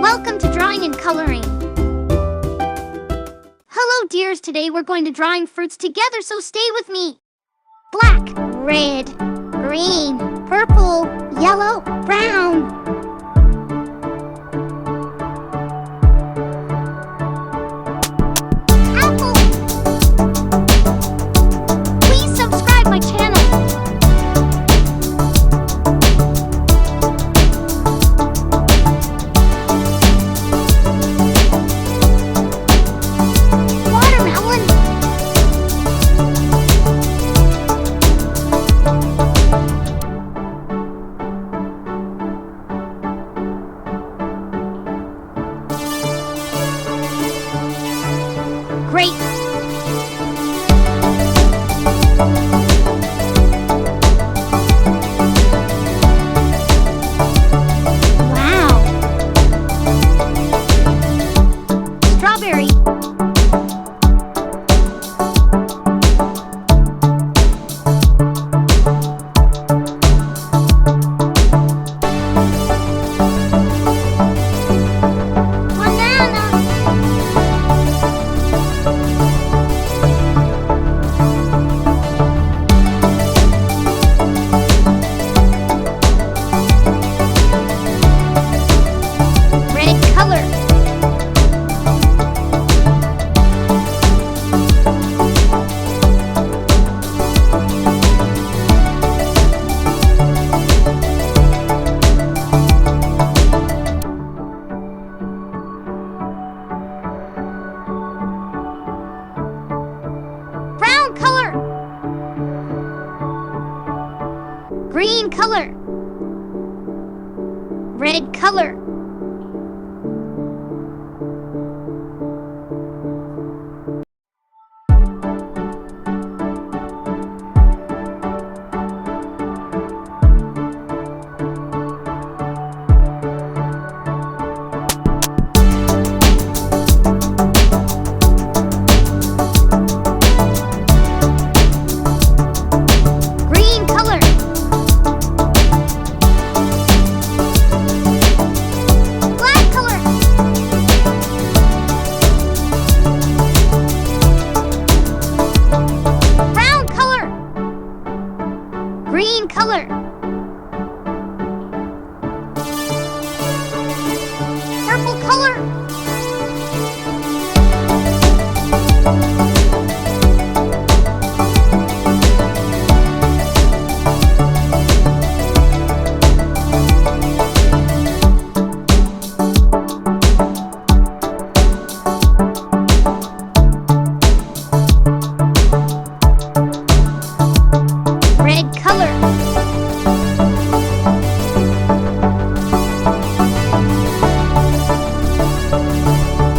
Welcome to Drawing and Coloring. Hello dears, today we're going to drawing fruits together, so stay with me. Black, red, green, purple, yellow, brown. Apple. Please subscribe my channel. Great! Wow! Strawberry. Green color. Red color. Green color. Purple color. Red color.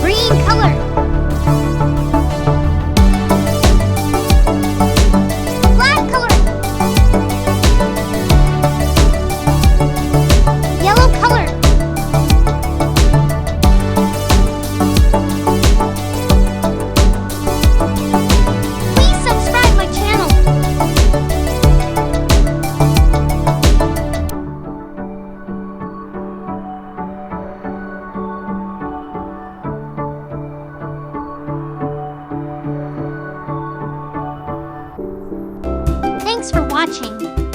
Green color. Black color. Yellow color. Please subscribe my channel. Thanks for watching.